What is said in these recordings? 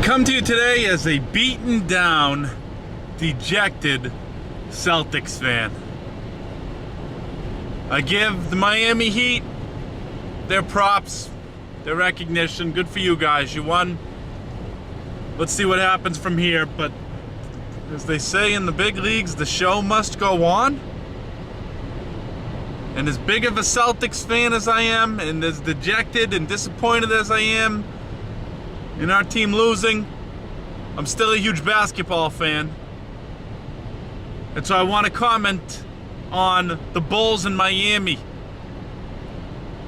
come to you today as a beaten down, dejected Celtics fan. I give the Miami Heat their props, their recognition. Good for you guys, you won. Let's see what happens from here, but as they say in the big leagues, the show must go on. And as big of a Celtics fan as I am, and as dejected and disappointed as I am in our team losing, I'm still a huge basketball fan. And so I want to comment on the Bulls in Miami.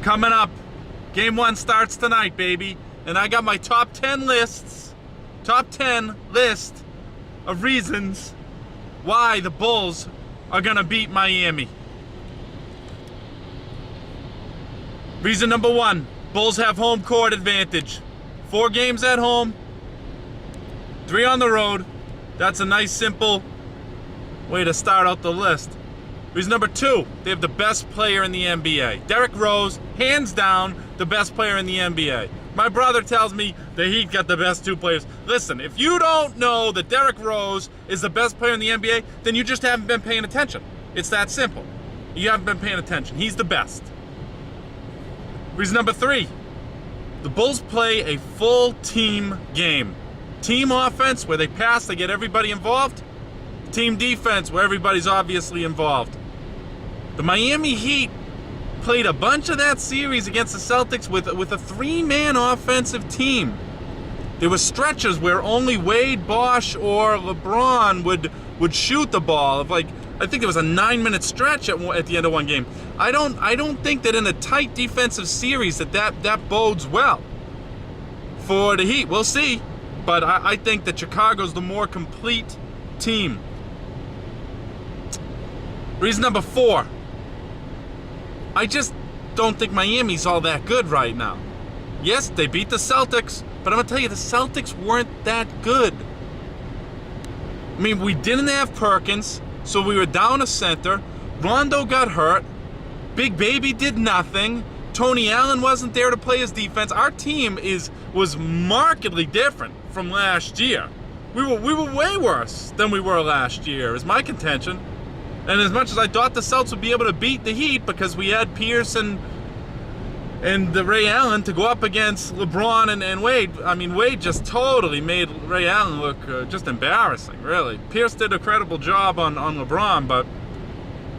Coming up, Game 1 starts tonight, baby. And I got my top 10 list of reasons why the Bulls are going to beat Miami. Reason number 1, Bulls have home court advantage. 4 games at home, 3 on the road. That's a nice, simple way to start out the list. Reason number 2, they have the best player in the NBA. Derrick Rose, hands down, the best player in the NBA. My brother tells me the Heat got the best 2 players. Listen, if you don't know that Derrick Rose is the best player in the NBA, then you just haven't been paying attention. It's that simple. You haven't been paying attention. He's the best. Reason number 3, the Bulls play a full team game. Team offense, where they pass, they get everybody involved. Team defense, where everybody's obviously involved. The Miami Heat played a bunch of that series against the Celtics with a 3-man offensive team. There were stretches where only Wade, Bosh, or LeBron would shoot the ball. I think it was a 9-minute stretch at the end of one game. I don't think that in a tight defensive series that bodes well for the Heat. We'll see, but I think that Chicago's the more complete team. Reason number 4, I just don't think Miami's all that good right now. Yes, they beat the Celtics, but I'm gonna tell you, the Celtics weren't that good. I mean, we didn't have Perkins, so we were down a center. Rondo got hurt. Big Baby did nothing. Tony Allen wasn't there to play his defense. Our team was markedly different from last year. We were way worse than we were last year, is my contention. And as much as I thought the Celtics would be able to beat the Heat because we had Pierce and the Ray Allen to go up against LeBron and Wade. I mean, Wade just totally made Ray Allen look just embarrassing, really. Pierce did a credible job on LeBron, but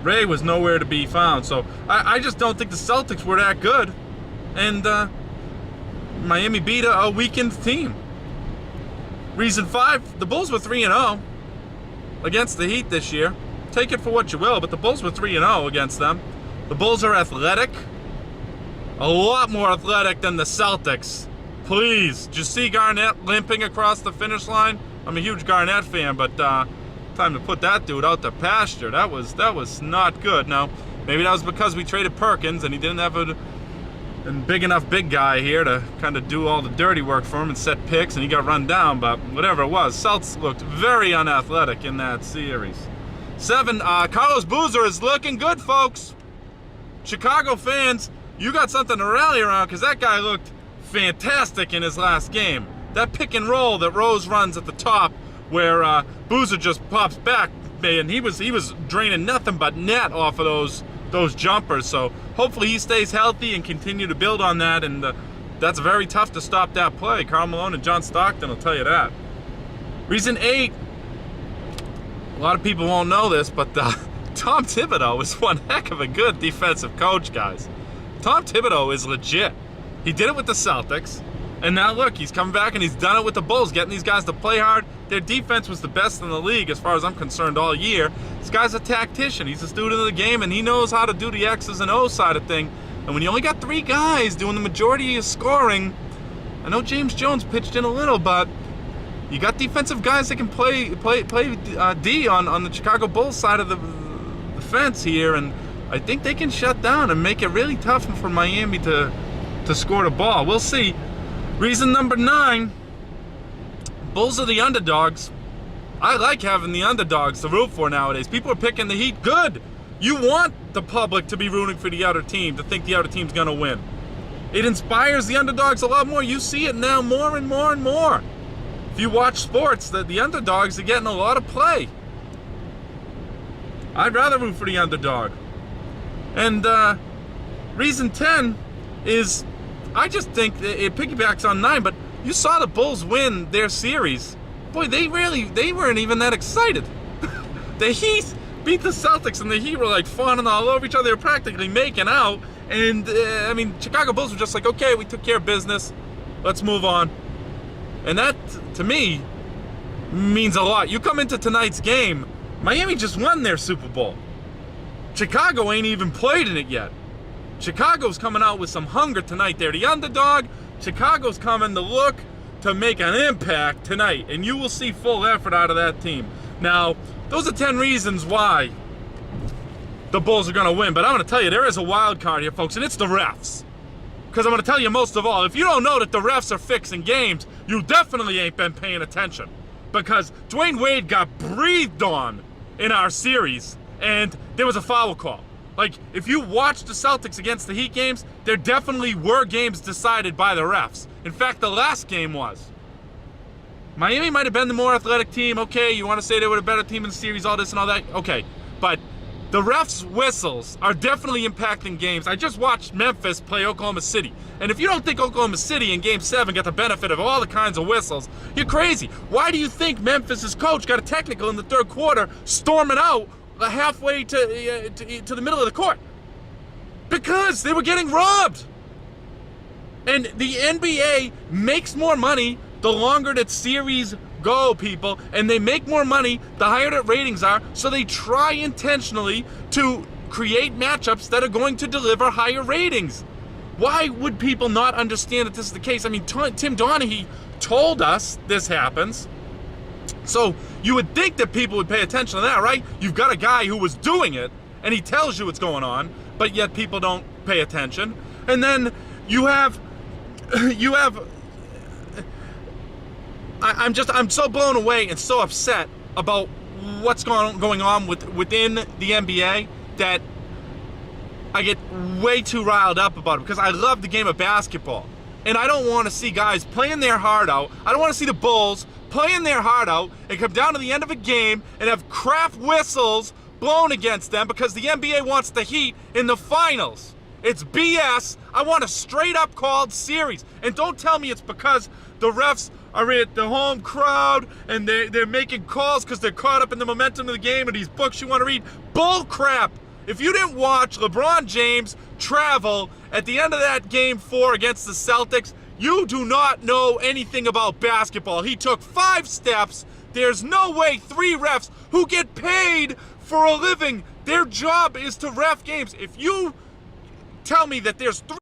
Ray was nowhere to be found. So I just don't think the Celtics were that good. And Miami beat a weakened team. Reason 5, the Bulls were 3-0 against the Heat this year. Take it for what you will, but the Bulls were 3-0 against them. The Bulls are athletic. A lot more athletic than the Celtics. Please, did you see Garnett limping across the finish line? I'm a huge Garnett fan, but time to put that dude out to pasture. That was not good. Now, maybe that was because we traded Perkins and he didn't have a big enough big guy here to kind of do all the dirty work for him and set picks, and he got run down, but whatever it was, Celtics looked very unathletic in that series. 7, Carlos Boozer is looking good, folks. Chicago fans, you got something to rally around because that guy looked fantastic in his last game. That pick and roll that Rose runs at the top where Boozer just pops back, man, he was draining nothing but net off of those jumpers. So hopefully he stays healthy and continue to build on that, and that's very tough to stop that play. Karl Malone and John Stockton will tell you that. Reason 8, a lot of people won't know this, but Tom Thibodeau is one heck of a good defensive coach, guys. Tom Thibodeau is legit. He did it with the Celtics, and now look, he's coming back and he's done it with the Bulls, getting these guys to play hard. Their defense was the best in the league as far as I'm concerned all year. This guy's a tactician. He's a student of the game, and he knows how to do the X's and O's side of thing. And when you only got 3 guys doing the majority of scoring, I know James Jones pitched in a little, but you got defensive guys that can play D on the Chicago Bulls side of the fence here, and I think they can shut down and make it really tough for Miami to score the ball. We'll see. Reason number 9, Bulls are the underdogs. I like having the underdogs to root for nowadays. People are picking the Heat. Good. You want the public to be rooting for the other team, to think the other team's going to win. It inspires the underdogs a lot more. You see it now more and more and more. if you watch sports, the underdogs are getting a lot of play. I'd rather root for the underdog. And reason 10 is I just think it piggybacks on 9, but you saw the Bulls win their series. Boy, they weren't even that excited. The Heat beat the Celtics, and the Heat were like fawning all over each other. They were practically making out. And, I mean, Chicago Bulls were just like, okay, we took care of business. Let's move on. And that, to me, means a lot. You come into tonight's game, Miami just won their Super Bowl. Chicago ain't even played in it yet. Chicago's coming out with some hunger tonight. They're the underdog. Chicago's coming to look to make an impact tonight. And you will see full effort out of that team. Now, those are 10 reasons why the Bulls are going to win. But I'm going to tell you, there is a wild card here, folks, and it's the refs. Because I'm going to tell you most of all, if you don't know that the refs are fixing games, you definitely ain't been paying attention. Because Dwayne Wade got breathed on in our series, and there was a foul call. Like, if you watch the Celtics against the Heat games, there definitely were games decided by the refs. In fact, the last game was. Miami might have been the more athletic team. Okay, you want to say they were a better team in the series, all this and all that. Okay, but the refs' whistles are definitely impacting games. I just watched Memphis play Oklahoma City. And if you don't think Oklahoma City in Game 7 got the benefit of all the kinds of whistles, you're crazy. Why do you think Memphis' coach got a technical in the third quarter, storming out halfway to the middle of the court? Because they were getting robbed. And the NBA makes more money the longer that series go, people, and they make more money the higher the ratings are, so they try intentionally to create matchups that are going to deliver higher ratings. Why would people not understand that this is the case? I mean, Tim Donaghy told us this happens, so you would think that people would pay attention to that, right? You've got a guy who was doing it, and he tells you what's going on, but yet people don't pay attention. And then you have I'm so blown away and so upset about what's going on within the NBA that I get way too riled up about it, because I love the game of basketball. And I don't want to see guys playing their heart out. I don't want to see the Bulls playing their heart out and come down to the end of a game and have crap whistles blown against them because the NBA wants the Heat in the finals. It's BS. I want a straight-up called series. And don't tell me it's because the refs are at the home crowd and they're making calls because they're caught up in the momentum of the game and these books you want to read. Bull crap. If you didn't watch LeBron James travel at the end of that Game 4 against the Celtics, you do not know anything about basketball. He took 5 steps. There's no way 3 refs who get paid for a living, their job is to ref games. If you tell me that there's 3